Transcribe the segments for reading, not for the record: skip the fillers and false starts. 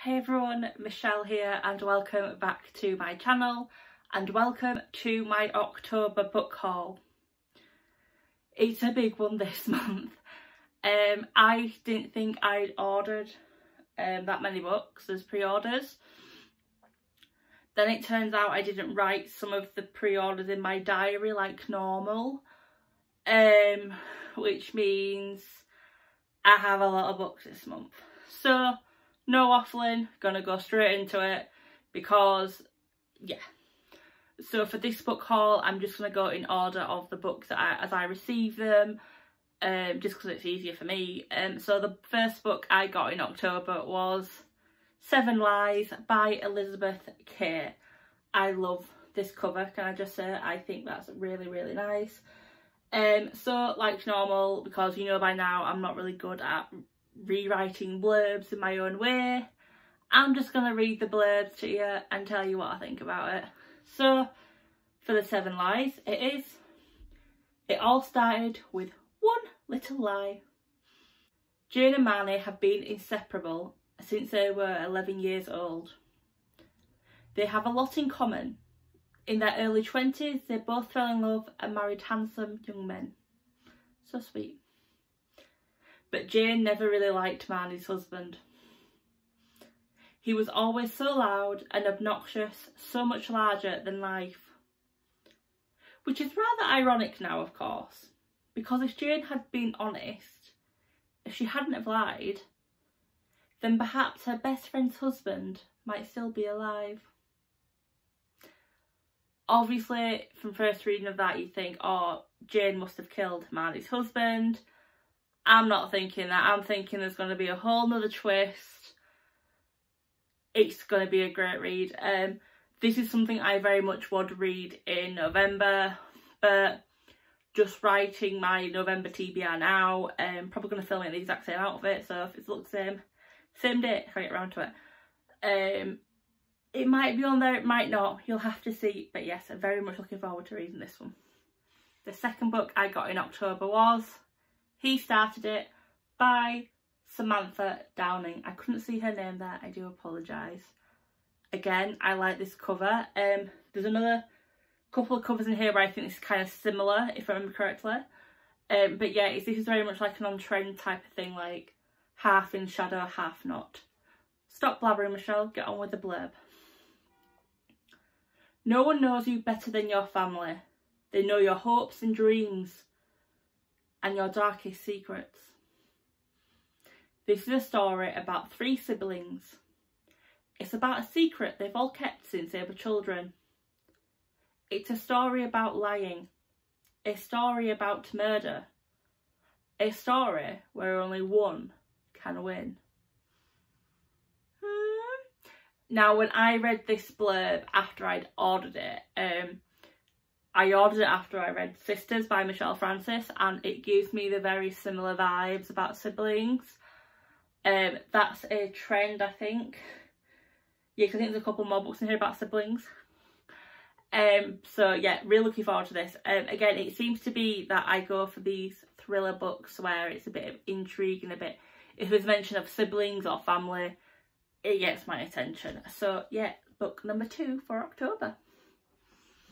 Hey everyone, Michelle here and welcome back to my channel and welcome to my October book haul. It's a big one this month. I didn't think I'd ordered that many books as pre-orders. Then it turns out I didn't write some of the pre-orders in my diary like normal, which means I have a lot of books this month. So no waffling, gonna go straight into it because yeah. So for this book haul I'm just gonna go in order of the books that as I receive them, just because it's easier for me. So the first book I got in October was 7 Lies by Elizabeth Kay. I love this cover, can I just say? I think that's really nice. So like normal, because you know by now I'm not really good at rewriting blurbs in my own way, I'm just going to read the blurbs to you and tell you what I think about it. So for the 7 Lies, it all started with one little lie. Jane and Marnie have been inseparable since they were 11 years old. They have a lot in common. In their early 20s, they both fell in love and married handsome young men. So sweet. But Jane never really liked Marnie's husband. He was always so loud and obnoxious, so much larger than life. Which is rather ironic now, of course, because if Jane had been honest, if she hadn't have lied, then perhaps her best friend's husband might still be alive. Obviously, from first reading of that, you'd think, oh, Jane must have killed Marnie's husband. I'm not thinking that. I'm thinking there's going to be a whole nother twist. It's going to be a great read. This is something I very much would read in November, but just writing my November TBR now, probably going to film it in the exact same outfit, so if it looks same date if I get around to it. It might be on there, it might not, you'll have to see, but yes, I'm very much looking forward to reading this one. The second book I got in October was He Started It by Samantha Downing. I couldn't see her name there, I do apologise. Again, I like this cover. There's another couple of covers in here where I think this is kind of similar, if I remember correctly. But yeah, this is very much like an on-trend type of thing, like half in shadow, half not. Stop blabbering, Michelle, get on with the blurb. No one knows you better than your family. They know your hopes and dreams and your darkest secrets. This is a story about 3 siblings. It's about a secret they've all kept since they were children. It's a story about lying. A story about murder. A story where only one can win. Now, when I read this blurb after I'd ordered it, I ordered it after I read Sisters by Michelle Francis, and it gives me the very similar vibes about siblings. That's a trend, I think. Yeah, because I think there's a couple more books in here about siblings. So yeah, really looking forward to this. Again, it seems to be that I go for these thriller books where it's a bit of intrigue and a bit, if there's mention of siblings or family, it gets my attention. So yeah, book number 2 for October.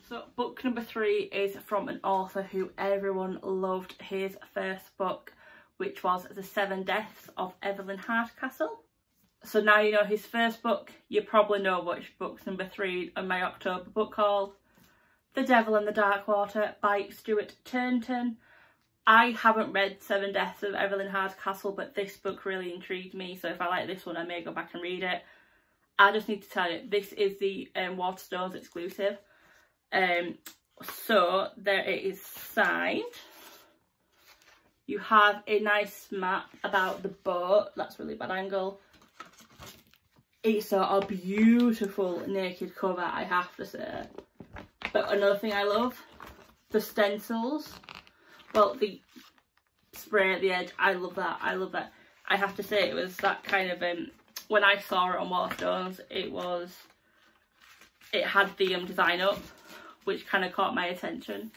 So book number 3 is from an author who everyone loved his first book, which was The 7 Deaths of Evelyn Hardcastle. So now you know his first book, you probably know which book's number 3 on my October book haul. The Devil and the Dark Water by Stuart Turnton. I haven't read 7 Deaths of Evelyn Hardcastle, but this book really intrigued me, so if I like this one I may go back and read it. I just need to tell you, this is the Waterstones exclusive. So there it is signed. You have a nice map about the boat. That's a really bad angle. It's a beautiful naked cover, I have to say. But another thing I love, the stencils. Well, the spray at the edge, I love that, I love that. I have to say it was that kind of, when I saw it on Waterstones, it had the design up, which kind of caught my attention.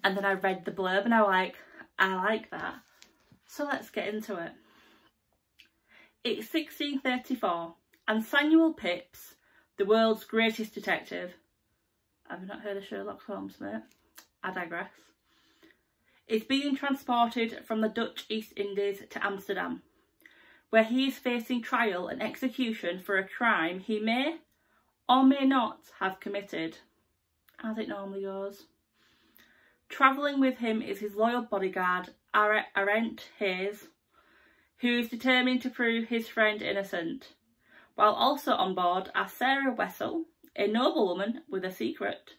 And then I read the blurb and I was like, I like that. So let's get into it. It's 1634 And Samuel Pepys, the world's greatest detective, have you not heard of Sherlock Holmes, mate? I digress, is being transported from the Dutch East Indies to Amsterdam, where he is facing trial and execution for a crime he may or may not have committed, as it normally goes. Travelling with him is his loyal bodyguard, Arent Hayes, who is determined to prove his friend innocent, while also on board are Sarah Wessel, a noblewoman with a secret,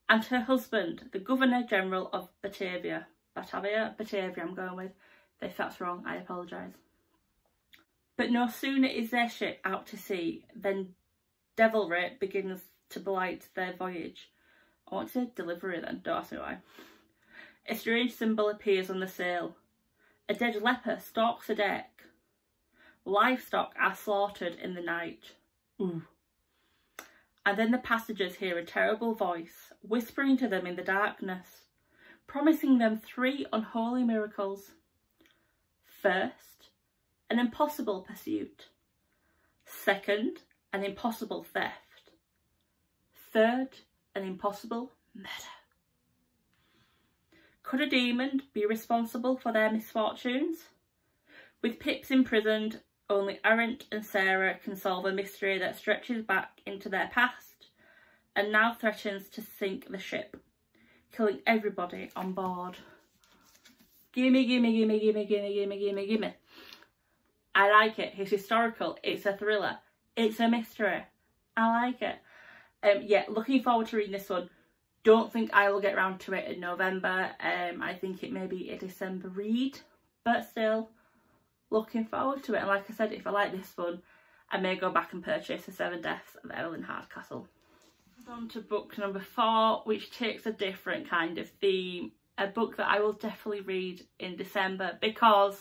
and her husband, the Governor-General of Batavia, I'm going with. If that's wrong, I apologise. But no sooner is their ship out to sea than devilry begins to blight their voyage. I want to say delivery then, don't ask me why. A strange symbol appears on the sail. A dead leper stalks the deck. Livestock are slaughtered in the night. Ooh. And then the passengers hear a terrible voice whispering to them in the darkness, promising them 3 unholy miracles. First, an impossible pursuit. Second, an impossible theft. Third, an impossible murder. Could a demon be responsible for their misfortunes? With Pip's imprisoned, only Arent and Sarah can solve a mystery that stretches back into their past and now threatens to sink the ship, killing everybody on board. Gimme, gimme, gimme, gimme, gimme, gimme, gimme, gimme. I like it. It's historical. It's a thriller. It's a mystery. I like it. Yeah, looking forward to reading this one. Don't think I will get around to it in November. I think it may be a December read, but still looking forward to it. And like I said, if I like this one, I may go back and purchase The 7 Deaths of Evelyn Hardcastle. On to book number 4, which takes a different kind of theme. A book that I will definitely read in December because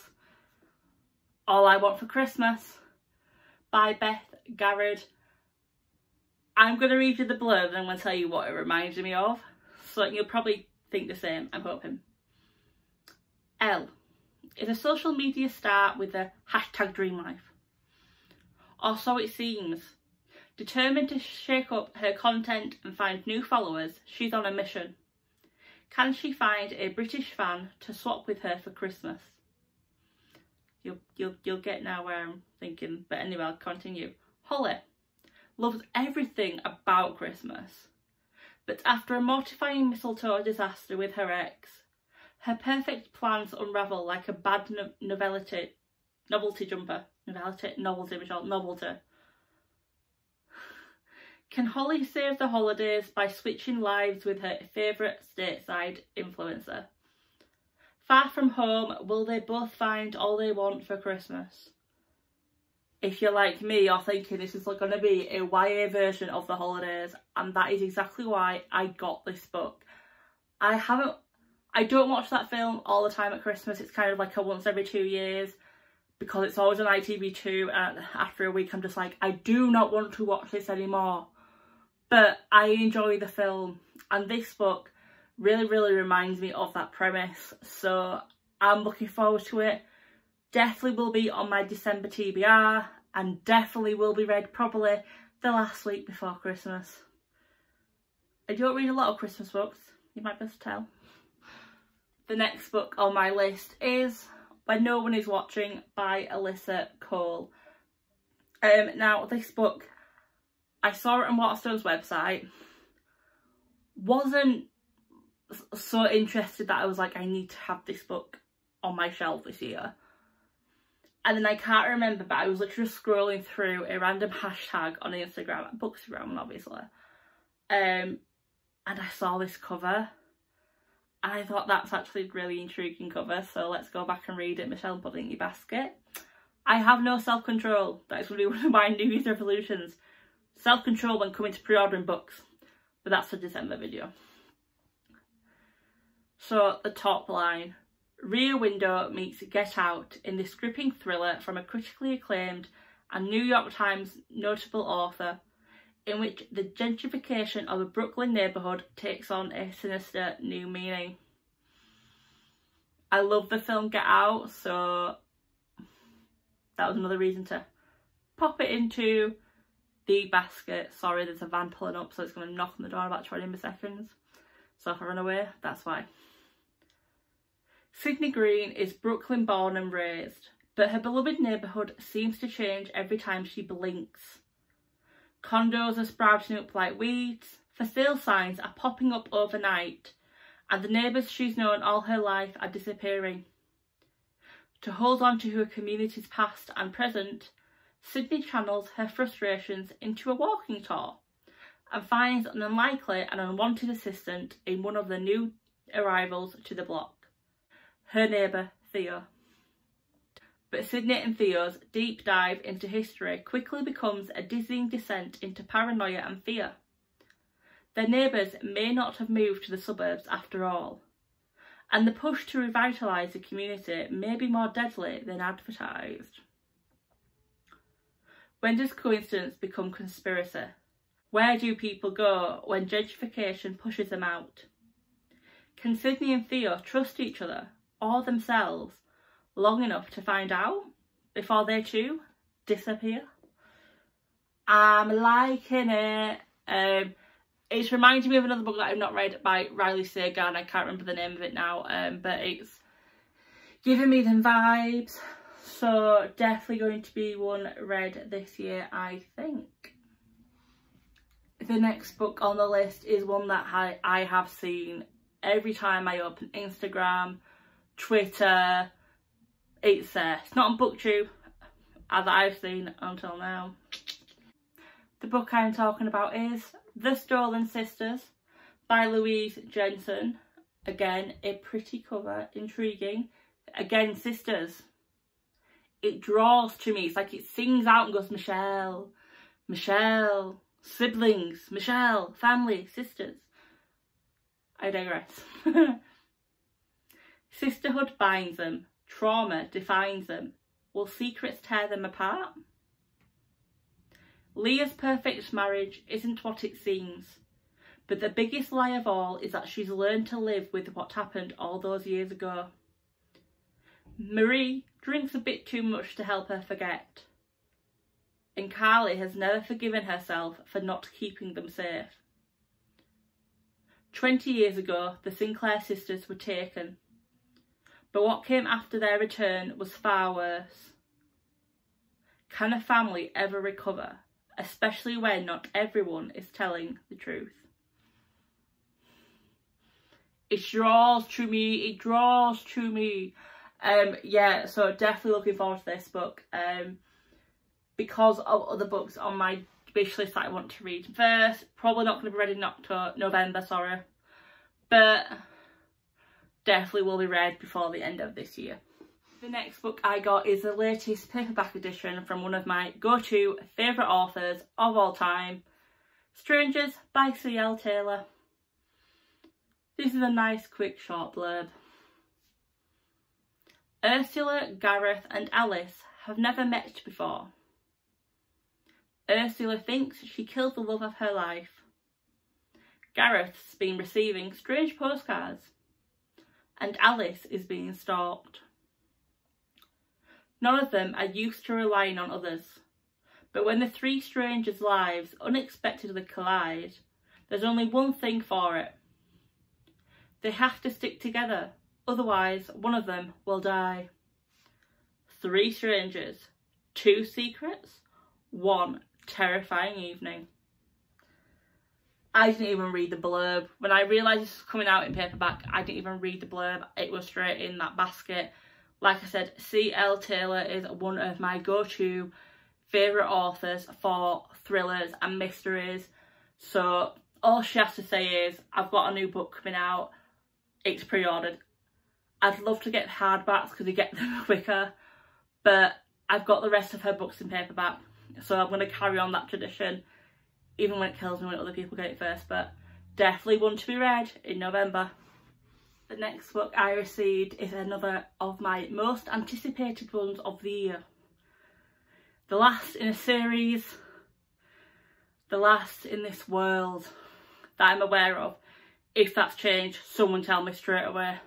All I Want for Christmas by Beth Garrett. I'm going to read you the blurb and I'm going to tell you what it reminds me of. So you'll probably think the same, I'm hoping. Elle is a social media star with a #dreamlife. Or so it seems. Determined to shake up her content and find new followers, she's on a mission. Can she find a British fan to swap with her for Christmas? You'll get now where I'm thinking, but anyway, I'll continue. Holly loves everything about Christmas, but after a mortifying mistletoe disaster with her ex, her perfect plans unravel like a bad novelty jumper. Novelty. Can Holly save the holidays by switching lives with her favourite stateside influencer? Far from home, will they both find all they want for Christmas? If you're like me, you're thinking this is going to be a YA version of The Holidays, and that is exactly why I got this book. I don't watch that film all the time at Christmas. It's kind of like a once every 2 years because it's always on ITV2, and after a week I'm just like, I do not want to watch this anymore. But I enjoy the film, and this book really reminds me of that premise, so I'm looking forward to it. Definitely will be on my December TBR, and definitely will be read probably the last week before Christmas. I don't read a lot of Christmas books, you might be able to tell. The next book on my list is When No One Is Watching by Alyssa Cole. Now this book, I saw it on Waterstone's website, wasn't so interested that I was like, I need to have this book on my shelf this year. And then I can't remember, but I was literally scrolling through a random hashtag on Instagram, Bookstagram obviously, and I saw this cover and I thought that's actually a really intriguing cover, so let's go back and read it. Michelle, put it in your basket. I have no self-control. That is going to be one of my New Year's resolutions. Self-control when coming to pre-ordering books, but that's a December video. So the top line, Rear Window meets Get Out in this gripping thriller from a critically acclaimed and New York Times notable author, in which the gentrification of a Brooklyn neighbourhood takes on a sinister new meaning. I love the film Get Out, so that was another reason to pop it into the basket. Sorry, there's a van pulling up, so it's going to knock on the door in about 20 seconds. So if I run away, that's why. Sydney Green is Brooklyn born and raised, but her beloved neighbourhood seems to change every time she blinks. Condos are sprouting up like weeds, for sale signs are popping up overnight, and the neighbours she's known all her life are disappearing. To hold on to her community's past and present, Sydney channels her frustrations into a walking tour and finds an unlikely and unwanted assistant in one of the new arrivals to the block, her neighbour Theo. But Sydney and Theo's deep dive into history quickly becomes a dizzying descent into paranoia and fear. Their neighbours may not have moved to the suburbs after all, and the push to revitalise the community may be more deadly than advertised. When does coincidence become conspiracy? Where do people go when gentrification pushes them out? Can Sydney and Theo trust each other or themselves long enough to find out before they too disappear? I'm liking it. It's reminding me of another book that I've not read by Riley Sager, and I can't remember the name of it now, but it's giving me them vibes. So definitely going to be one read this year, I think. The next book on the list is one that I have seen every time I open Instagram, Twitter. It's not on BookTube, as I've seen until now. The book I'm talking about is The Strolling Sisters by Louise Jensen. Again, a pretty cover, intriguing. Again, sisters. It draws to me. It's like it sings out and goes, Michelle, Michelle, siblings, Michelle, family, sisters. I digress. Sisterhood binds them. Trauma defines them. Will secrets tear them apart? Leah's perfect marriage isn't what it seems, but the biggest lie of all is that she's learned to live with what happened all those years ago. Marie drinks a bit too much to help her forget, and Carly has never forgiven herself for not keeping them safe. 20 years ago, the Sinclair sisters were taken, but what came after their return was far worse. Can a family ever recover, especially when not everyone is telling the truth? It draws to me, it draws to me. Yeah, so definitely looking forward to this book, because of other books on my wish list that I want to read first. Probably not going to be read in November, sorry, but definitely will be read before the end of this year. The next book I got is the latest paperback edition from one of my go-to favourite authors of all time, Strangers by C.L. Taylor. This is a nice quick short blurb. Ursula, Gareth and Alice have never met before. Ursula thinks she killed the love of her life. Gareth's been receiving strange postcards, and Alice is being stalked. None of them are used to relying on others, but when the three strangers' lives unexpectedly collide, there's only one thing for it. They have to stick together, otherwise one of them will die. 3 strangers, 2 secrets, 1 terrifying evening. I didn't even read the blurb. When I realised this was coming out in paperback, I didn't even read the blurb. It was straight in that basket. Like I said, C.L. Taylor is one of my go-to favourite authors for thrillers and mysteries. So all she has to say is, I've got a new book coming out. It's pre-ordered. I'd love to get hardbacks because you get them quicker, but I've got the rest of her books in paperback, so I'm going to carry on that tradition, even when it kills me when other people get it first, but definitely one to be read in November. The next book I received is another of my most anticipated ones of the year. The last in a series, the last in this world that I'm aware of. If that's changed, someone tell me straight away.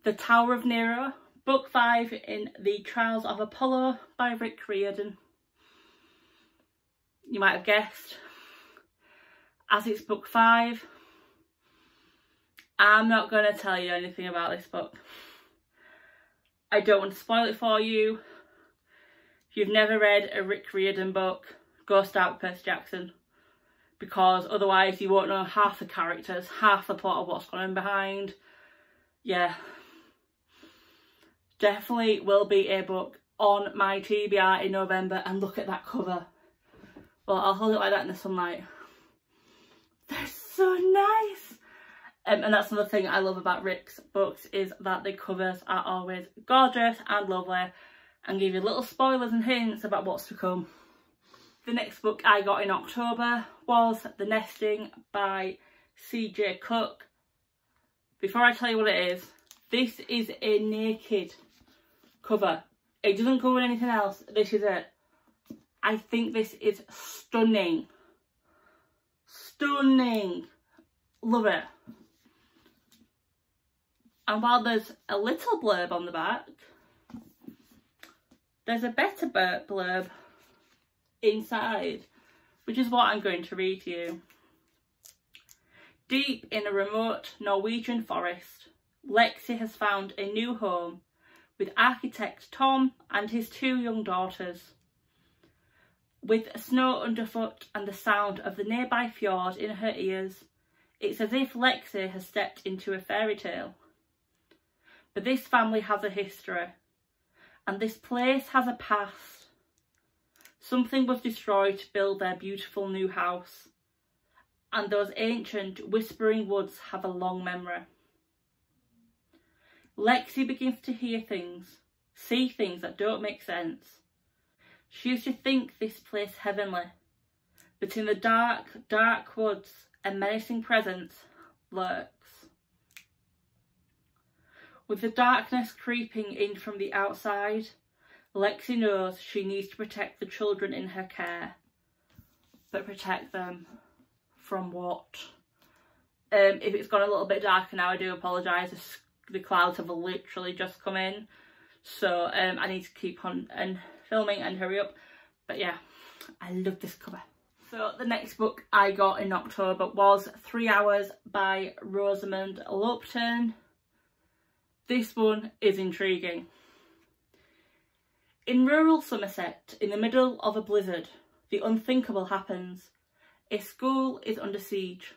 The Tower of Nero Book 5 in The Trials of Apollo by Rick Riordan. You might have guessed, as it's book 5, I'm not going to tell you anything about this book. I don't want to spoil it for you. If you've never read a Rick Riordan book, go start with Percy Jackson, because otherwise you won't know half the characters, half the plot of what's going on behind. Yeah, definitely will be a book on my TBR in November, and look at that cover. Well, I'll hold it like that in the sunlight. They're so nice. And that's another thing I love about Rick's books, is that the covers are always gorgeous and lovely and give you little spoilers and hints about what's to come. The next book I got in October was The Nesting by C.J. Cook. Before I tell you what it is, this is a naked cover. It doesn't cover anything else. This is it. I think this is stunning. Stunning. Love it. And while there's a little blurb on the back, there's a better blurb inside, which is what I'm going to read to you. Deep in a remote Norwegian forest, Lexi has found a new home with architect Tom and his 2 young daughters. With snow underfoot and the sound of the nearby fjord in her ears, it's as if Lexi has stepped into a fairy tale. But this family has a history, and this place has a past. Something was destroyed to build their beautiful new house, and those ancient whispering woods have a long memory. Lexi begins to hear things, see things that don't make sense. She used to think this place heavenly, but in the dark, dark woods, a menacing presence lurks. With the darkness creeping in from the outside, Lexi knows she needs to protect the children in her care. But protect them from what? If it's gone a little bit darker now, I do apologise. The clouds have literally just come in. So I need to keep on and filming and hurry up. But yeah, I love this cover. So the next book I got in October was 3 Hours by Rosamund Lupton. This one is intriguing. In rural Somerset, in the middle of a blizzard, the unthinkable happens. A school is under siege.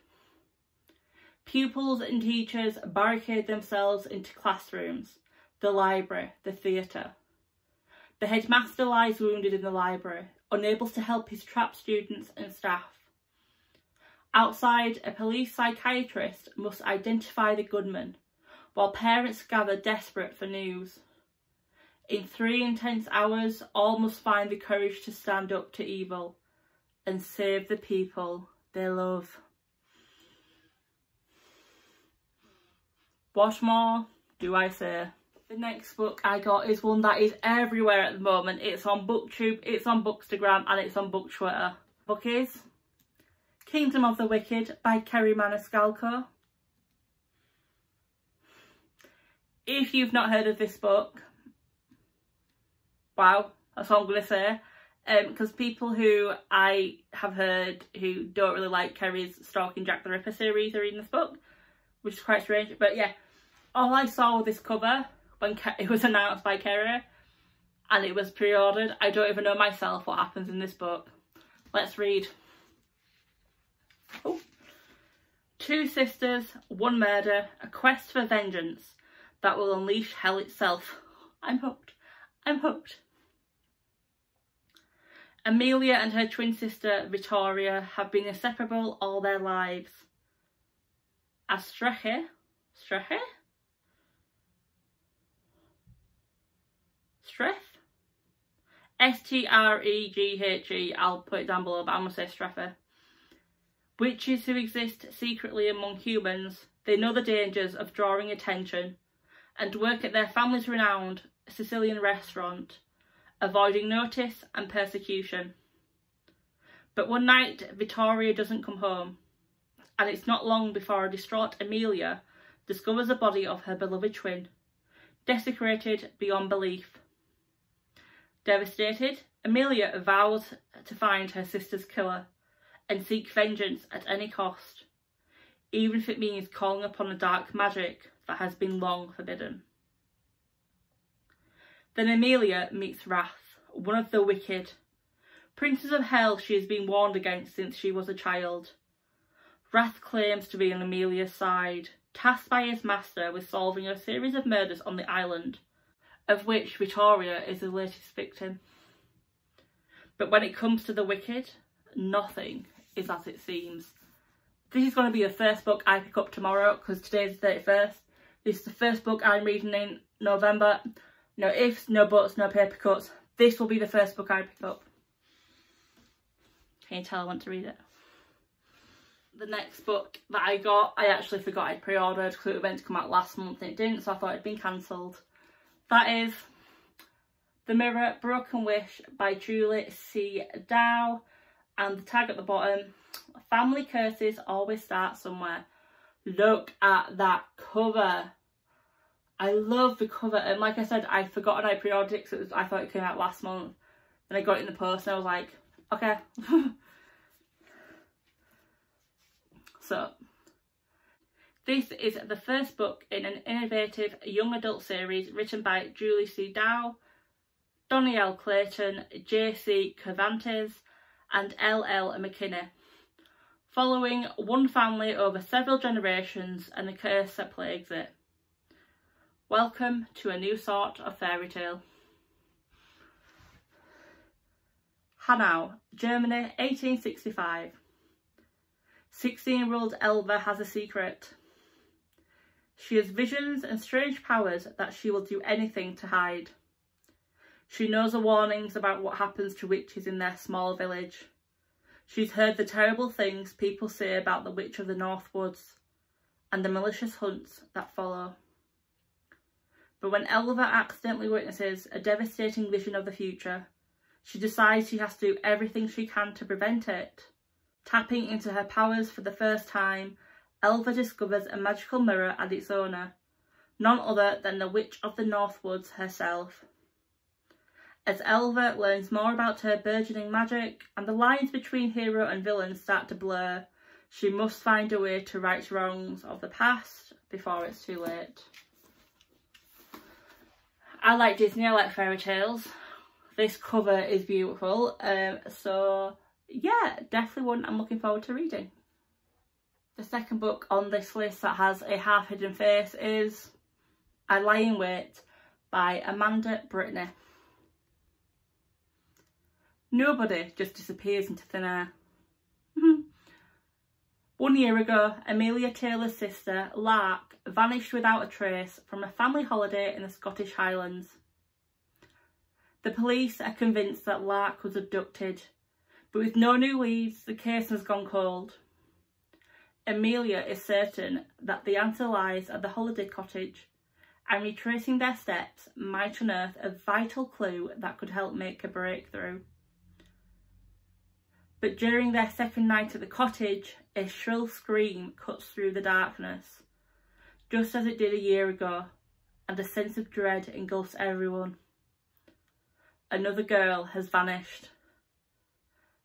Pupils and teachers barricade themselves into classrooms, the library, the theatre. The headmaster lies wounded in the library, unable to help his trapped students and staff. Outside, a police psychiatrist must identify the gunman, while parents gather desperate for news. In 3 intense hours, all must find the courage to stand up to evil and save the people they love. What more do I say? The next book I got is one that is everywhere at the moment. It's on BookTube, it's on Bookstagram, and it's on BookTwitter. The book is Kingdom of the Wicked by Kerry Maniscalco. If you've not heard of this book, wow, that's all I'm going to say. Because people who I have heard who don't really like Kerry's Stalking Jack the Ripper series are reading this book, which is quite strange. But yeah, all I saw was this cover when it was announced by Kerry and it was pre-ordered. I don't even know myself what happens in this book. Let's read. Oh. 2 sisters, 1 murder, a quest for vengeance that will unleash hell itself. I'm hooked. I'm hooked. Amelia and her twin sister Vittoria have been inseparable all their lives. Astreghe? S-T-R-E-G-H-E, I'll put it down below, but I'm going to say Strefe. Witches who exist secretly among humans, they know the dangers of drawing attention and work at their family's renowned Sicilian restaurant, avoiding notice and persecution. But one night, Vittoria doesn't come home, and it's not long before a distraught Amelia discovers the body of her beloved twin, desecrated beyond belief. Devastated, Amelia vows to find her sister's killer and seek vengeance at any cost, even if it means calling upon a dark magic that has been long forbidden. Then Amelia meets Wrath, one of the wicked, princes of hell she has been warned against since she was a child. Wrath claims to be on Amelia's side, tasked by his master with solving a series of murders on the island, of which Victoria is the latest victim. But when it comes to the wicked, nothing is as it seems. This is going to be the first book I pick up tomorrow, because today's the 31st. This is the first book I'm reading in November. No ifs, no buts, no paper cuts. This will be the first book I pick up. Can you tell I want to read it? The next book that I got, I actually forgot I'd pre-ordered because it was meant to come out last month and it didn't, so I thought it'd been cancelled. That is The Mirror, Broken Wish by Julie C. Dow, and the tag at the bottom, family curses always start somewhere. Look at that cover. I love the cover, and like I said, I'd forgotten I pre-ordered it because I thought it came out last month. Then I got it in the post and I was like, okay. So, this is the first book in an innovative young adult series written by Julie C. Dow, Donielle Clayton, J.C. Cervantes and L.L. McKinney, following one family over several generations and the curse that plagues it. Welcome to a new sort of fairy tale. Hanau, Germany, 1865. 16-year-old Elva has a secret. She has visions and strange powers that she will do anything to hide. She knows the warnings about what happens to witches in their small village. She's heard the terrible things people say about the Witch of the North Woods and the malicious hunts that follow. But when Elva accidentally witnesses a devastating vision of the future, she decides she has to do everything she can to prevent it. Tapping into her powers for the first time, Elva discovers a magical mirror and its owner, none other than the Witch of the North Woods herself. As Elva learns more about her burgeoning magic and the lines between hero and villain start to blur, she must find a way to right wrongs of the past before it's too late. I like Disney, I like fairy tales. This cover is beautiful, so yeah, definitely one I'm looking forward to reading. The second book on this list that has a half-hidden face is I Lie in Wait by Amanda Brittany. Nobody just disappears into thin air. 1 year ago, Amelia Taylor's sister, Lark, vanished without a trace from a family holiday in the Scottish Highlands. The police are convinced that Lark was abducted, but with no new leads, the case has gone cold. Amelia is certain that the answer lies at the holiday cottage, and retracing their steps might unearth a vital clue that could help make a breakthrough. But during their second night at the cottage, a shrill scream cuts through the darkness, just as it did a year ago, and a sense of dread engulfs everyone. Another girl has vanished.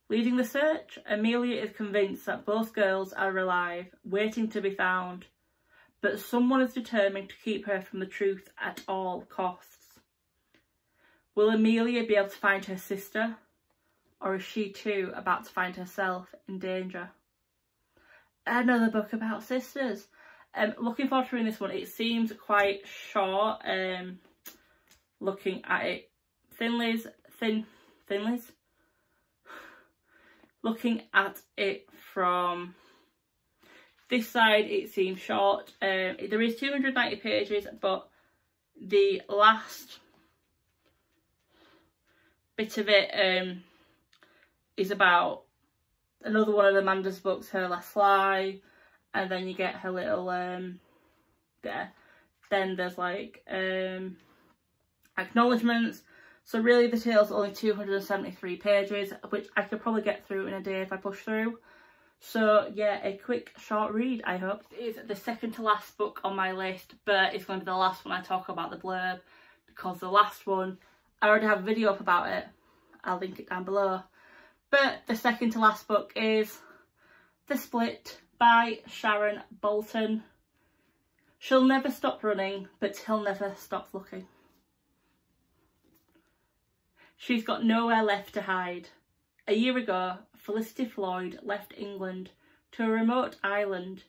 Leading the search, Amelia is convinced that both girls are alive, waiting to be found, but someone is determined to keep her from the truth at all costs. Will Amelia be able to find her sister, or is she too about to find herself in danger? Another book about sisters. Looking forward to reading this one. It seems quite short, looking at it. Thinlies. Looking at it from this side, it seems short. There is 290 pages, but the last bit of it is about another one of Amanda's books, Her Last Fly, and then you get her little there. Then there's like acknowledgements. So really the tale's only 273 pages, which I could probably get through in a day if I push through. So yeah, a quick short read, I hope. It is the second to last book on my list, but it's going to be the last one I talk about the blurb, because the last one, I already have a video up about it. I'll link it down below. But the second to last book is The Split by Sharon Bolton. She'll never stop running, but he'll never stop looking. She's got nowhere left to hide. A year ago, Felicity Floyd left England to a remote island,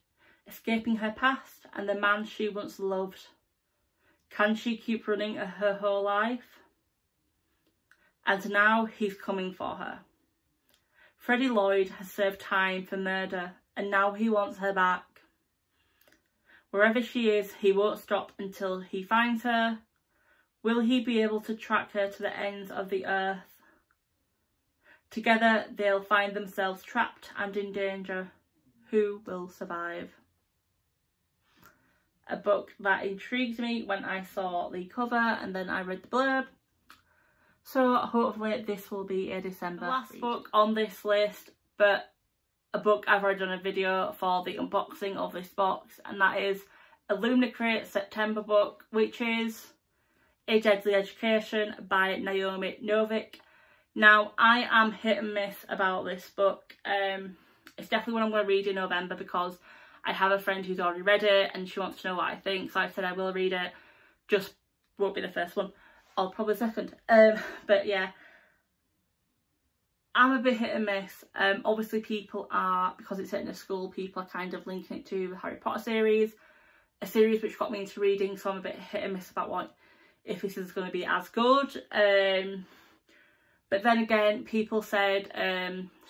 escaping her past and the man she once loved. Can she keep running her whole life? And now he's coming for her. Freddie Lloyd has served time for murder, and now he wants her back. Wherever she is, he won't stop until he finds her. Will he be able to track her to the ends of the earth? Together, they'll find themselves trapped and in danger. Who will survive? A book that intrigued me when I saw the cover and then I read the blurb. So hopefully this will be a December last read. Book on this list, but a book I've already done a video for the unboxing of this box, and that is a Lunacrate September book, which is A Deadly Education by Naomi Novik. Now, I am hit and miss about this book. It's definitely one I'm going to read in November because I have a friend who's already read it and she wants to know what I think, so I said I will read it, just won't be the first one, or probably second. But yeah, I'm a bit hit and miss. Obviously people are, because it's set in a school, people are kind of linking it to the Harry Potter series, a series which got me into reading, so I'm a bit hit and miss about what, if this is going to be as good. But then again, people said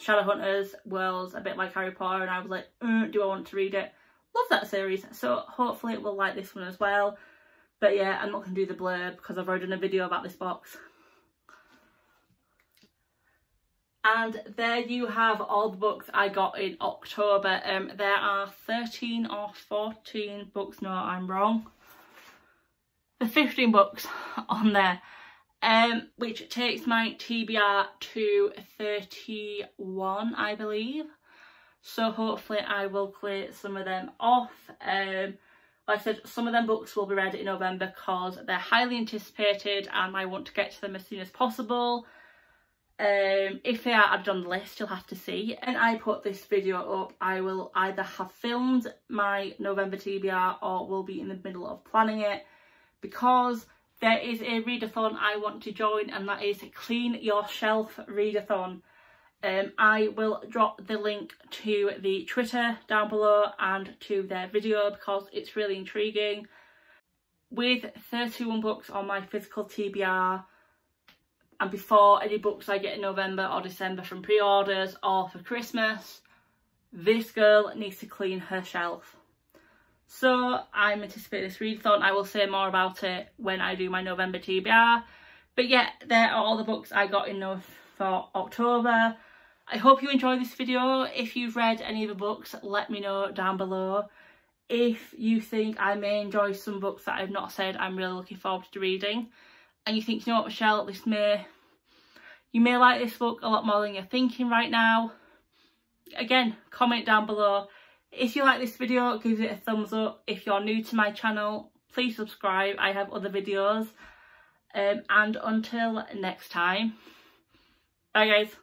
Shadowhunters was a bit like Harry Potter, and I was like, do I want to read it? Love that series, so hopefully it will like this one as well. But yeah, I'm not going to do the blurb because I've already done a video about this box. And there you have all the books I got in October. There are 13 or 14 books, no, I'm wrong. The 15 books on there. Which takes my TBR to 31, I believe. So hopefully I will clear some of them off. Like I said, some of them books will be read in November because they're highly anticipated and I want to get to them as soon as possible. If they are added on the list, you'll have to see. And I put this video up, I will either have filmed my November TBR or will be in the middle of planning it, because there is a readathon I want to join, and that is Clean Your Shelf Readathon. I will drop the link to the Twitter down below and to their video because it's really intriguing. With 31 books on my physical TBR, and before any books I get in November or December from pre-orders or for Christmas, this girl needs to clean her shelf. So I'm anticipating this readathon. I will say more about it when I do my November TBR. But yeah, there are all the books I got in for October. I hope you enjoyed this video. If you've read any of the books, let me know down below. If you think I may enjoy some books that I've not said I'm really looking forward to reading, and you think, you know what, Michelle, you may like this book a lot more than you're thinking right now, again, comment down below. If you like this video, give it a thumbs up. If you're new to my channel, please subscribe. I have other videos. And until next time, bye guys.